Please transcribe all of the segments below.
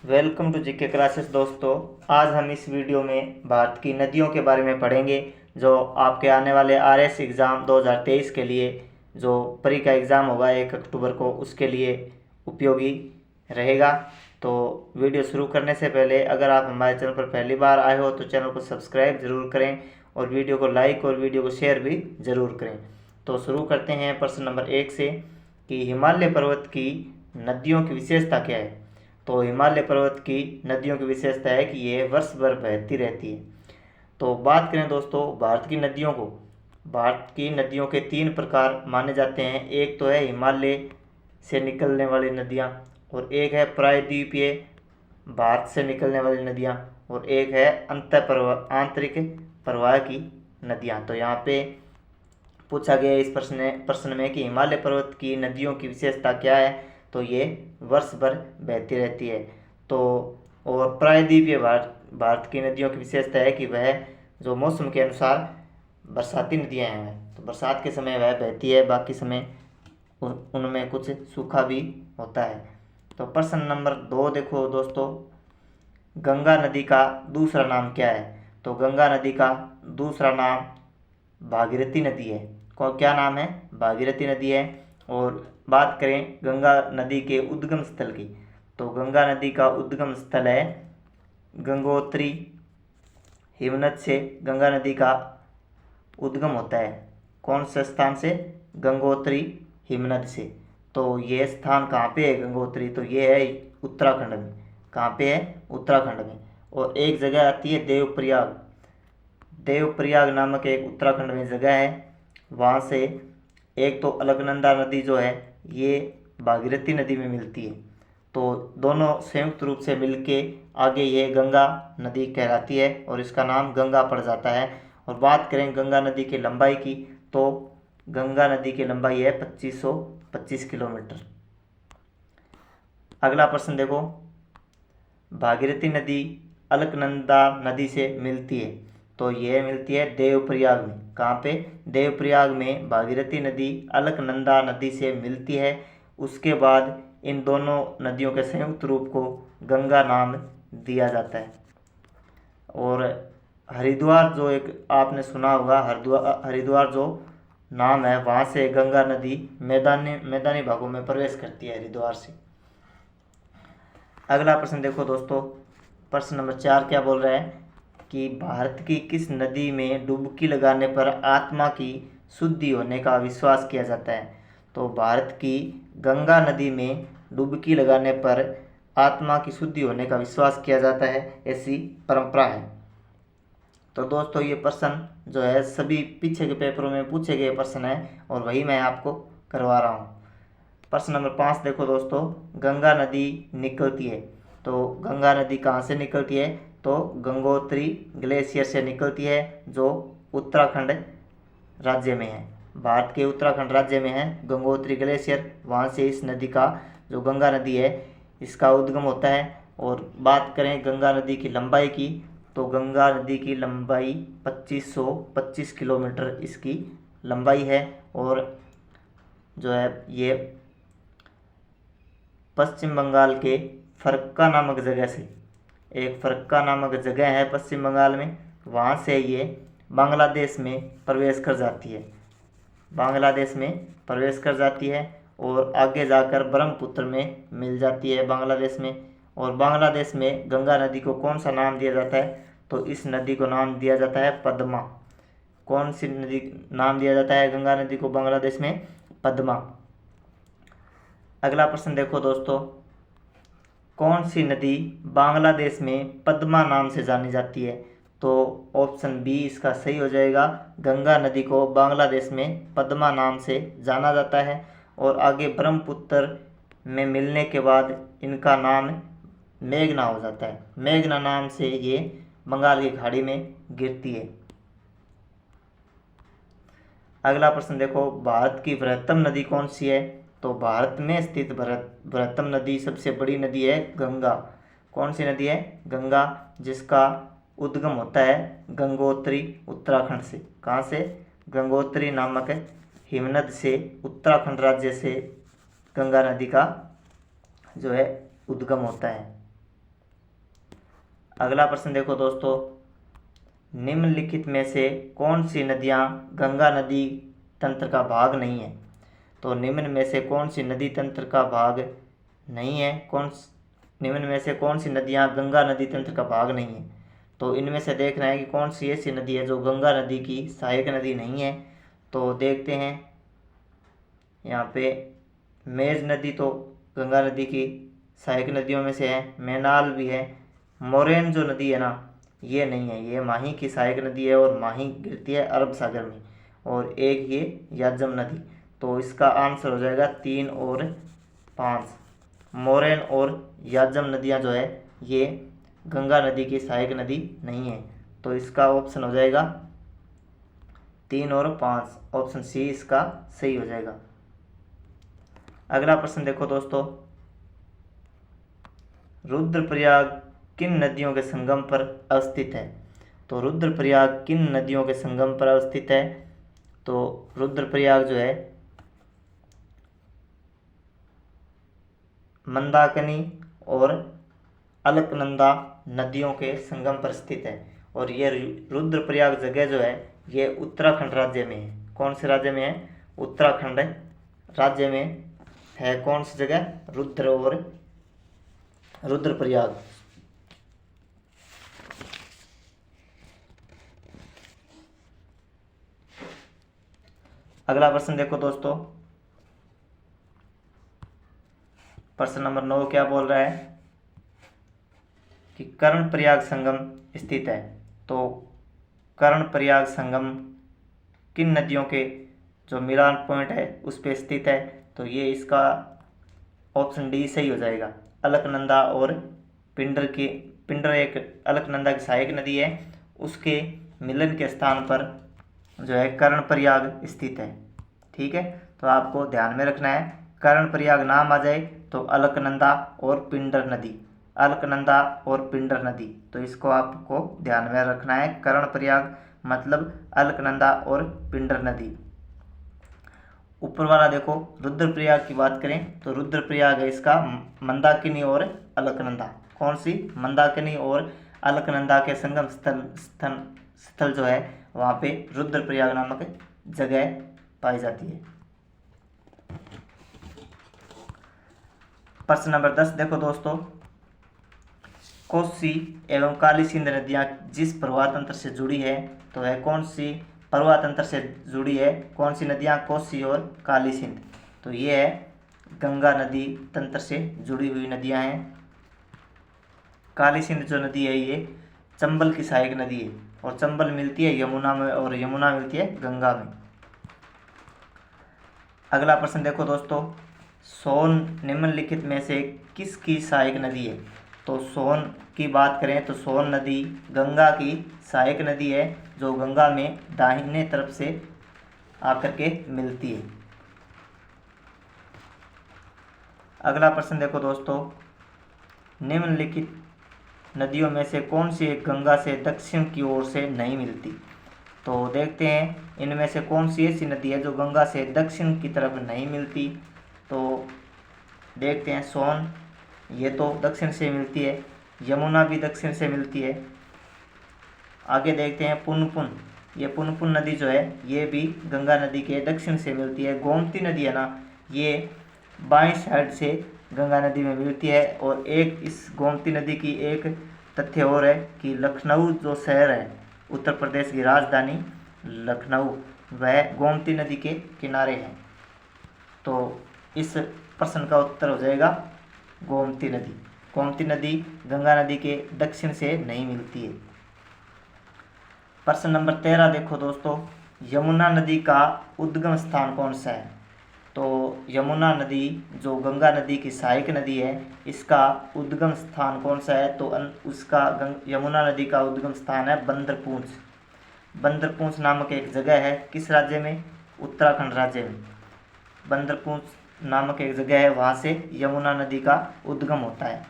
Welcome to GK classes दोस्तों। आज हम इस वीडियो में भारत की नदियों के बारे में पढ़ेंगे जो आपके आने वाले आरएस एग्ज़ाम 2023 के लिए जो प्री का एग्ज़ाम होगा 1 अक्टूबर को उसके लिए उपयोगी रहेगा। तो वीडियो शुरू करने से पहले अगर आप हमारे चैनल पर पहली बार आए हो तो चैनल को सब्सक्राइब ज़रूर करें और वीडियो को लाइक और वीडियो को शेयर भी ज़रूर करें। तो शुरू करते हैं प्रश्न नंबर 1 से कि हिमालय पर्वत की नदियों की विशेषता क्या है। तो हिमालय पर्वत की नदियों की विशेषता है कि ये वर्ष भर बहती रहती है। तो बात करें दोस्तों भारत की नदियों को, भारत की नदियों के 3 प्रकार माने जाते हैं। एक तो है हिमालय से निकलने वाली नदियाँ, और एक है प्रायद्वीपीय भारत से निकलने वाली नदियाँ, और एक है आंतरिक प्रवाह की नदियाँ। तो यहाँ पे पूछा गया इस प्रश्न में कि हिमालय पर्वत की नदियों की विशेषता क्या है। तो ये वर्ष भर बहती रहती है। तो और प्रायद्वीपीय भारत की नदियों की विशेषता है कि वह जो मौसम के अनुसार बरसाती नदियाँ हैं, तो बरसात के समय वह बहती है, बाकी समय उनमें कुछ सूखा भी होता है। तो प्रश्न नंबर 2 देखो दोस्तों, गंगा नदी का दूसरा नाम क्या है। तो गंगा नदी का दूसरा नाम भागीरथी नदी है। क्या नाम है? भागीरथी नदी है। और बात करें गंगा नदी के उद्गम स्थल की, तो गंगा नदी का उद्गम स्थल है गंगोत्री हिमनद से। गंगा नदी का उद्गम होता है कौन से स्थान से? गंगोत्री हिमनद से। तो ये स्थान कहाँ पे है गंगोत्री? तो ये है उत्तराखंड में। कहाँ पे है? उत्तराखंड में। और एक जगह आती है देवप्रयाग, देवप्रयाग नामक एक उत्तराखंड में जगह है। वहाँ से एक तो अलकनंदा नदी जो है ये भागीरथी नदी में मिलती है, तो दोनों संयुक्त रूप से मिलके आगे ये गंगा नदी कहलाती है और इसका नाम गंगा पड़ जाता है। और बात करें गंगा नदी की लंबाई की, तो गंगा नदी की लंबाई है 2525 किलोमीटर। अगला प्रश्न देखो, भागीरथी नदी अलकनंदा नदी से मिलती है, तो यह मिलती है देवप्रयाग में। कहाँ पे? देवप्रयाग में भागीरथी नदी अलकनंदा नदी से मिलती है। उसके बाद इन दोनों नदियों के संयुक्त रूप को गंगा नाम दिया जाता है। और हरिद्वार जो एक आपने सुना होगा, हरिद्वार जो नाम है, वहाँ से गंगा नदी मैदानी भागों में प्रवेश करती है हरिद्वार से। अगला प्रश्न देखो दोस्तों, प्रश्न नंबर 4 क्या बोल रहा है कि भारत की किस नदी में डुबकी लगाने पर आत्मा की शुद्धि होने का विश्वास किया जाता है। तो भारत की गंगा नदी में डुबकी लगाने पर आत्मा की शुद्धि होने का विश्वास किया जाता है, ऐसी परंपरा है। तो दोस्तों ये प्रश्न जो है सभी पीछे के पेपरों में पूछे गए प्रश्न है और वही मैं आपको करवा रहा हूँ। प्रश्न नंबर 5 देखो दोस्तों, गंगा नदी निकलती है, तो गंगा नदी कहाँ से निकलती है? तो गंगोत्री ग्लेशियर से निकलती है जो उत्तराखंड राज्य में है। भारत के उत्तराखंड राज्य में है गंगोत्री ग्लेशियर, वहाँ से इस नदी का जो गंगा नदी है इसका उद्गम होता है। और बात करें गंगा नदी की लंबाई की, तो गंगा नदी की लंबाई 2525 किलोमीटर इसकी लंबाई है। और जो है ये पश्चिम बंगाल के फरक्का नामक जगह से, एक फरक्का नामक जगह है पश्चिम बंगाल में, वहाँ से ये बांग्लादेश में प्रवेश कर जाती है, बांग्लादेश में प्रवेश कर जाती है और आगे जाकर ब्रह्मपुत्र में मिल जाती है बांग्लादेश में। और बांग्लादेश में गंगा नदी को कौन सा नाम दिया जाता है? तो इस नदी को नाम दिया जाता है पद्मा। कौन सी नदी नाम दिया जाता है गंगा नदी को बांग्लादेश में? पद्मा। अगला प्रश्न देखो दोस्तों, कौन सी नदी बांग्लादेश में पद्मा नाम से जानी जाती है? तो ऑप्शन बी इसका सही हो जाएगा। गंगा नदी को बांग्लादेश में पद्मा नाम से जाना जाता है और आगे ब्रह्मपुत्र में मिलने के बाद इनका नाम मेघना हो जाता है। मेघना नाम से ये बंगाल की खाड़ी में गिरती है। अगला प्रश्न देखो, भारत की बृहत्तम नदी कौन सी है? तो भारत में स्थित बृहत्तम नदी सबसे बड़ी नदी है गंगा। कौन सी नदी है? गंगा, जिसका उद्गम होता है गंगोत्री उत्तराखंड से। कहाँ से? गंगोत्री नामक हिमनद से, उत्तराखंड राज्य से गंगा नदी का जो है उद्गम होता है। अगला प्रश्न देखो दोस्तों, निम्नलिखित में से कौन सी नदियाँ गंगा नदी तंत्र का भाग नहीं है। तो निम्न में से कौन सी नदी तंत्र का भाग नहीं है, निम्न में से कौन सी नदियाँ गंगा नदी तंत्र का भाग नहीं है। तो इनमें से देखना है कि कौन सी ऐसी नदी है जो गंगा नदी की सहायक नदी नहीं है। तो देखते हैं, यहाँ पे मेज नदी तो गंगा नदी की सहायक नदियों में से है, मैनाल भी है। मोरेन जो नदी है ना, ये नहीं है, ये माही की सहायक नदी है और माही गिरती है अरब सागर में। और एक ये याजम नदी। तो इसका आंसर हो जाएगा 3 और 5। मोरेन और याजम नदियाँ जो है ये गंगा नदी की सहायक नदी नहीं है। तो इसका ऑप्शन हो जाएगा 3 और 5, ऑप्शन सी इसका सही हो जाएगा। अगला प्रश्न देखो दोस्तों, रुद्रप्रयाग किन नदियों के संगम पर अवस्थित है। तो रुद्रप्रयाग किन नदियों के संगम पर अवस्थित है। तो रुद्रप्रयाग जो है मंदाकिनी और अलकनंदा नदियों के संगम पर स्थित है। और ये रुद्रप्रयाग जगह जो है ये उत्तराखंड राज्य में है। कौन से राज्य में है, उत्तराखंड राज्य में है। कौन सी जगह, रुद्रप्रयाग। अगला प्रश्न देखो दोस्तों, प्रश्न नंबर 9 क्या बोल रहा है कि कर्णप्रयाग संगम स्थित है। तो कर्णप्रयाग संगम किन नदियों के जो मिलान पॉइंट है उस पर स्थित है। तो ये इसका ऑप्शन डी सही हो जाएगा। अलकनंदा और पिंडर एक अलकनंदा की सहायक नदी है, उसके मिलन के स्थान पर जो है कर्णप्रयाग स्थित है। ठीक है, तो आपको ध्यान में रखना है, कर्णप्रयाग नाम आ जाए तो अलकनंदा और पिंडर नदी, अलकनंदा और पिंडर नदी। तो इसको आपको ध्यान में रखना है, कर्णप्रयाग मतलब अलकनंदा और पिंडर नदी। ऊपर वाला देखो, रुद्रप्रयाग की बात करें तो रुद्रप्रयाग है इसका मंदाकिनी और अलकनंदा। कौन सी, मंदाकिनी और अलकनंदा के संगम स्थल जो है वहाँ पे रुद्रप्रयाग नामक जगह पाई जाती है। प्रश्न नंबर 10 देखो दोस्तों, कोसी एवं काली सिंध नदियाँ जिस प्रवाह तंत्र से जुड़ी है। तो है कौन सी प्रवाह तंत्र से जुड़ी है, कौन सी नदियाँ, कोसी और काली सिंध। तो ये है गंगा नदी तंत्र से जुड़ी हुई नदियाँ हैं। काली सिंध जो नदी है ये चंबल की सहायक नदी है, और चंबल मिलती है यमुना में और यमुना मिलती है गंगा में। अगला प्रश्न देखो दोस्तों, सोन निम्नलिखित में से किसकी सहायक नदी है। तो सोन की बात करें तो सोन नदी गंगा की सहायक नदी है, जो गंगा में दाहिने तरफ से आकर के मिलती है। अगला प्रश्न देखो दोस्तों, निम्नलिखित नदियों में से कौन सी एक गंगा से दक्षिण की ओर से नहीं मिलती। तो देखते हैं इनमें से कौन सी ऐसी नदी है जो गंगा से दक्षिण की तरफ नहीं मिलती। तो देखते हैं, सोन ये तो दक्षिण से मिलती है, यमुना भी दक्षिण से मिलती है। आगे देखते हैं पुनपुन, ये पुनपुन नदी जो है ये भी गंगा नदी के दक्षिण से मिलती है। गोमती नदी है ना, ये बाईं साइड से गंगा नदी में मिलती है। और एक इस गोमती नदी की एक तथ्य और है कि लखनऊ जो शहर है, उत्तर प्रदेश की राजधानी लखनऊ, वह गोमती नदी के किनारे है। तो इस प्रश्न का उत्तर हो जाएगा गोमती नदी। गोमती नदी गंगा नदी के दक्षिण से नहीं मिलती है। प्रश्न नंबर 13 देखो दोस्तों, यमुना नदी का उद्गम स्थान कौन सा है। तो यमुना नदी जो गंगा नदी की सहायक नदी है, इसका उद्गम स्थान कौन सा है। तो उसका यमुना नदी का उद्गम स्थान है बंदरपूंछ। बंदरपूंछ नामक एक जगह है, किस राज्य में, उत्तराखंड राज्य में। बंदरपूंछ नामक एक जगह है, वहाँ से यमुना नदी का उद्गम होता है।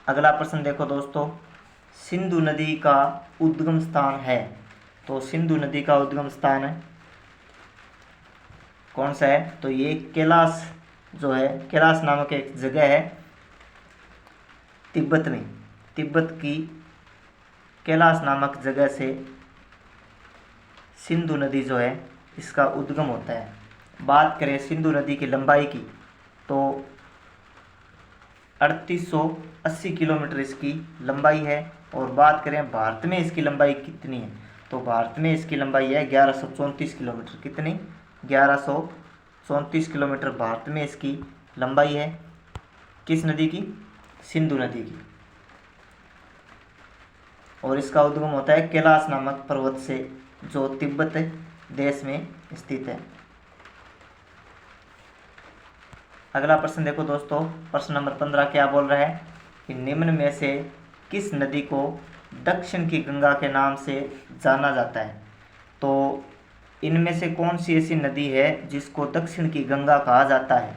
अगला प्रश्न देखो दोस्तों, सिंधु नदी का उद्गम स्थान है। तो सिंधु नदी का उद्गम स्थान है कौन सा है। तो ये कैलाश जो है, कैलाश नामक एक जगह है, तिब्बत में, तिब्बत की कैलाश नामक जगह से सिंधु नदी जो है इसका उद्गम होता है। बात करें सिंधु नदी की लंबाई की तो 3880 किलोमीटर इसकी लंबाई है। और बात करें भारत में इसकी लंबाई कितनी है, तो भारत में इसकी लंबाई है 1134 किलोमीटर। कितनी? 1134 किलोमीटर भारत में इसकी लंबाई है। किस नदी की? सिंधु नदी की। और इसका उद्गम होता है कैलाश नामक पर्वत से, जो तिब्बत देश में स्थित है। अगला प्रश्न देखो दोस्तों, प्रश्न नंबर 15 क्या बोल रहा है कि निम्न में से किस नदी को दक्षिण की गंगा के नाम से जाना जाता है। तो इनमें से कौन सी ऐसी नदी है जिसको दक्षिण की गंगा कहा जाता है,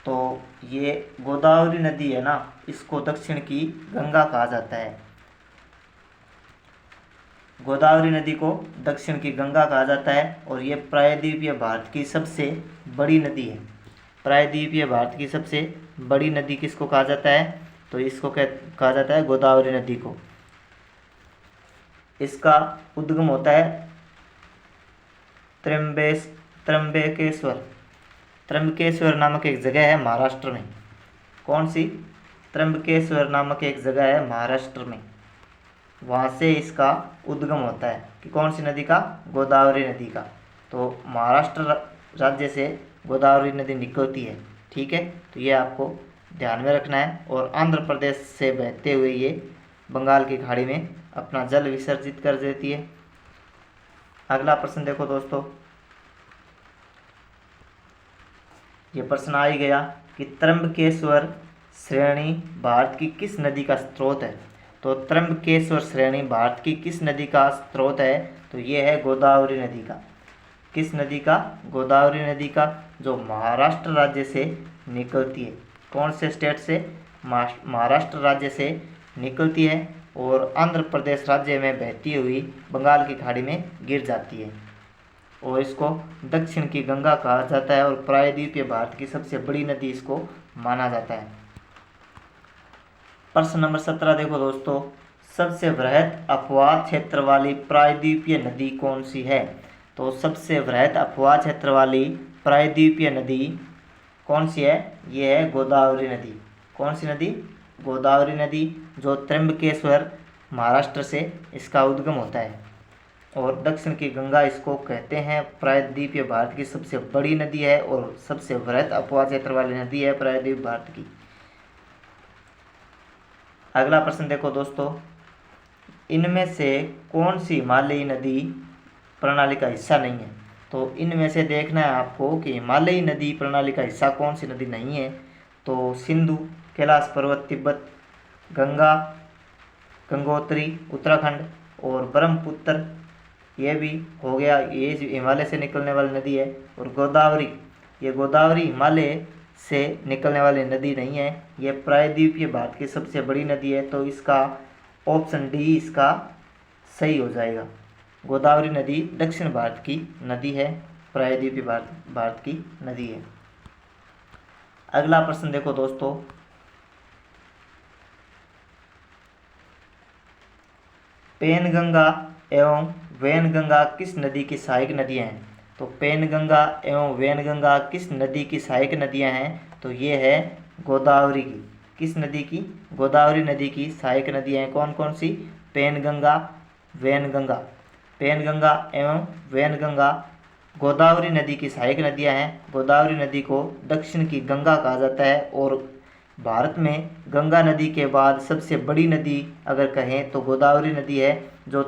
तो ये गोदावरी नदी है ना, इसको दक्षिण की गंगा कहा जाता है। गोदावरी नदी को दक्षिण की गंगा कहा जाता है और ये प्रायद्वीपीय भारत की सबसे बड़ी नदी है। प्रायद्वीपीय भारत की सबसे बड़ी नदी किसको कहा जाता है, तो इसको कहा जाता है गोदावरी नदी को। इसका उद्गम होता है त्र्यंबकेश्वर नामक एक जगह है महाराष्ट्र में। कौन सी? त्र्यंबकेश्वर नामक एक जगह है महाराष्ट्र में, वहाँ से इसका उद्गम होता है। कि कौन सी नदी का? गोदावरी नदी का। तो महाराष्ट्र राज्य से गोदावरी नदी निकलती है। ठीक है, तो ये आपको ध्यान में रखना है। और आंध्र प्रदेश से बहते हुए ये बंगाल की खाड़ी में अपना जल विसर्जित कर देती है। अगला प्रश्न देखो दोस्तों, ये प्रश्न आ ही गया कि त्र्यंबकेश्वर श्रेणी भारत की किस नदी का स्रोत है। तो त्र्यंबकेश्वर श्रेणी भारत की किस नदी का स्रोत है, तो ये है गोदावरी नदी का। किस नदी का? गोदावरी नदी का, जो महाराष्ट्र राज्य से निकलती है। कौन से स्टेट से? महाराष्ट्र राज्य से निकलती है और आंध्र प्रदेश राज्य में बहती हुई बंगाल की खाड़ी में गिर जाती है। और इसको दक्षिण की गंगा कहा जाता है और प्रायद्वीपीय भारत की सबसे बड़ी नदी इसको माना जाता है। प्रश्न नंबर 17 देखो दोस्तों, सबसे वृहद अपवाह क्षेत्र वाली प्रायद्वीपीय नदी कौन सी है। तो सबसे वृहद अपवाह क्षेत्र वाली प्रायद्वीपीय नदी कौन सी है? ये है गोदावरी नदी। कौन सी नदी? गोदावरी नदी, जो त्र्यंबकेश्वर महाराष्ट्र से इसका उद्गम होता है। और दक्षिण की गंगा इसको कहते हैं। प्रायद्वीपीय भारत की सबसे बड़ी नदी है और सबसे वृहद अपवाह क्षेत्र वाली नदी है प्रायद्वीप भारत की। अगला प्रश्न देखो दोस्तों, इनमें से कौन सी हिमालयी नदी प्रणाली का हिस्सा नहीं है। तो इनमें से देखना है आपको कि हिमालयी नदी प्रणाली का हिस्सा कौन सी नदी नहीं है। तो सिंधु, कैलाश पर्वत तिब्बत, गंगा गंगोत्री उत्तराखंड और ब्रह्मपुत्र ये भी हो गया, ये हिमालय से निकलने वाली नदी है। और गोदावरी, ये गोदावरी हिमालय से निकलने वाली नदी नहीं है, ये प्रायद्वीपीय भारत की सबसे बड़ी नदी है। तो इसका ऑप्शन डी इसका सही हो जाएगा। गोदावरी नदी दक्षिण भारत की नदी है, प्रायद्वीपीय भारत की नदी है। अगला प्रश्न देखो दोस्तों, पेनगंगा एवं वैनगंगा किस नदी की सहायक नदियां हैं। तो पेनगंगा एवं वैनगंगा किस नदी की सहायक नदियां हैं, तो ये है गोदावरी की। किस नदी की? गोदावरी नदी की सहायक नदियां हैं। कौन कौन सी? पेनगंगा, वैनगंगा। पेनगंगा एवं वैनगंगा गोदावरी नदी की सहायक नदियां हैं। गोदावरी नदी को दक्षिण की गंगा कहा जाता है और भारत में गंगा नदी के बाद सबसे बड़ी नदी अगर कहें तो गोदावरी नदी है, जो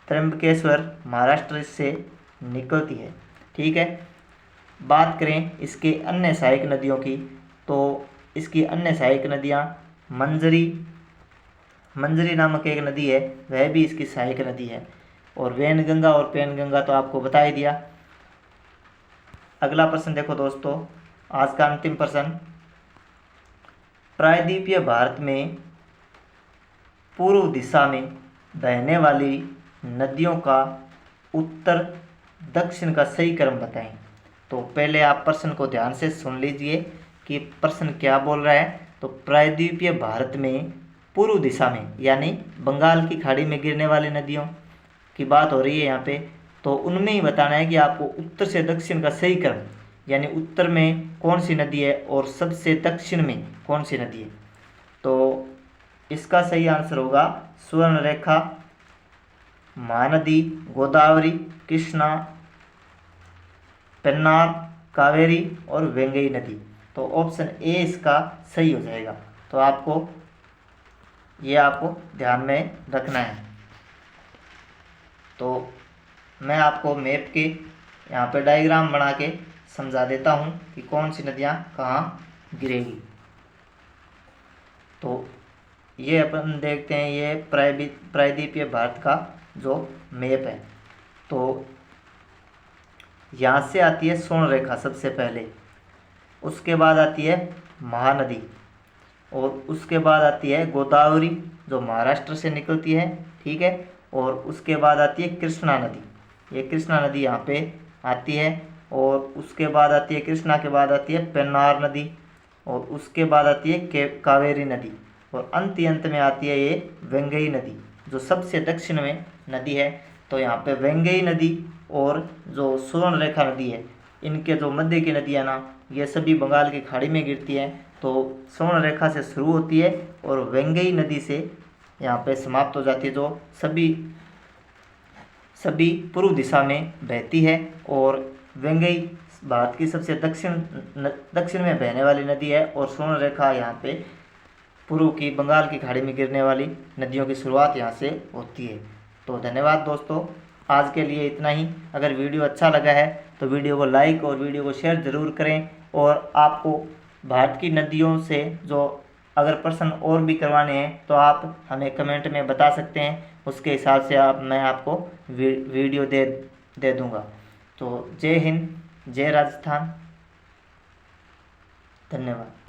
त्र्यंबकेश्वर महाराष्ट्र से निकलती है। ठीक है, बात करें इसके अन्य सहायक नदियों की, तो इसकी अन्य सहायक नदियाँ मंजरी नामक एक नदी है, वह भी इसकी सहायक नदी है। और वैनगंगा और पेनगंगा तो आपको बता ही दिया। अगला प्रश्न देखो दोस्तों, आज का अंतिम प्रश्न, प्रायद्वीपीय भारत में पूर्व दिशा में बहने वाली नदियों का उत्तर दक्षिण का सही क्रम बताएं। तो पहले आप प्रश्न को ध्यान से सुन लीजिए कि प्रश्न क्या बोल रहा है। तो प्रायद्वीपीय भारत में पूर्व दिशा में यानी बंगाल की खाड़ी में गिरने वाली नदियों की बात हो रही है यहाँ पे। तो उनमें ही बताना है कि आपको उत्तर से दक्षिण का सही क्रम, यानी उत्तर में कौन सी नदी है और सबसे दक्षिण में कौन सी नदी है। तो इसका सही आंसर होगा सुवर्णरेखा, महानदी, गोदावरी, कृष्णा, पेन्नार, कावेरी और वेंगई नदी। तो ऑप्शन ए इसका सही हो जाएगा। तो आपको ध्यान में रखना है। तो मैं आपको मैप के यहाँ पे डायग्राम बना के समझा देता हूँ कि कौन सी नदियाँ कहाँ गिरेगी। तो ये अपन देखते हैं, ये प्रायद्वीपीय भारत का जो मैप है। तो यहाँ से आती है स्वर्ण रेखा सबसे पहले, उसके बाद आती है महानदी, और उसके बाद आती है गोदावरी जो महाराष्ट्र से निकलती है, ठीक है। और उसके बाद आती है कृष्णा नदी, ये कृष्णा नदी यहाँ पे आती है। और उसके बाद आती है, कृष्णा के बाद आती है पेन्नार नदी, और उसके बाद आती है कावेरी नदी, और अंत में आती है ये वेंगई नदी जो सबसे दक्षिण में नदी है। तो यहाँ पे वेंगई नदी और जो सुवर्ण रेखा नदी है, इनके जो मध्य की नदियाँ ना, ये सभी बंगाल की खाड़ी में गिरती हैं। तो स्वर्ण रेखा से शुरू होती है और वेंगई नदी से यहाँ पे समाप्त हो जाती है, जो सभी पूर्व दिशा में बहती है। और वेंगई भारत की सबसे दक्षिण में बहने वाली नदी है, और स्वर्ण रेखा यहाँ पे पूर्व की बंगाल की खाड़ी में गिरने वाली नदियों की शुरुआत यहाँ से होती है। तो धन्यवाद दोस्तों, आज के लिए इतना ही। अगर वीडियो अच्छा लगा है तो वीडियो को लाइक और वीडियो को शेयर ज़रूर करें। और आपको भारत की नदियों से जो अगर प्रश्न और भी करवाने हैं तो आप हमें कमेंट में बता सकते हैं, उसके हिसाब से मैं आपको वीडियो दे दूँगा। तो जय हिंद, जय राजस्थान, धन्यवाद।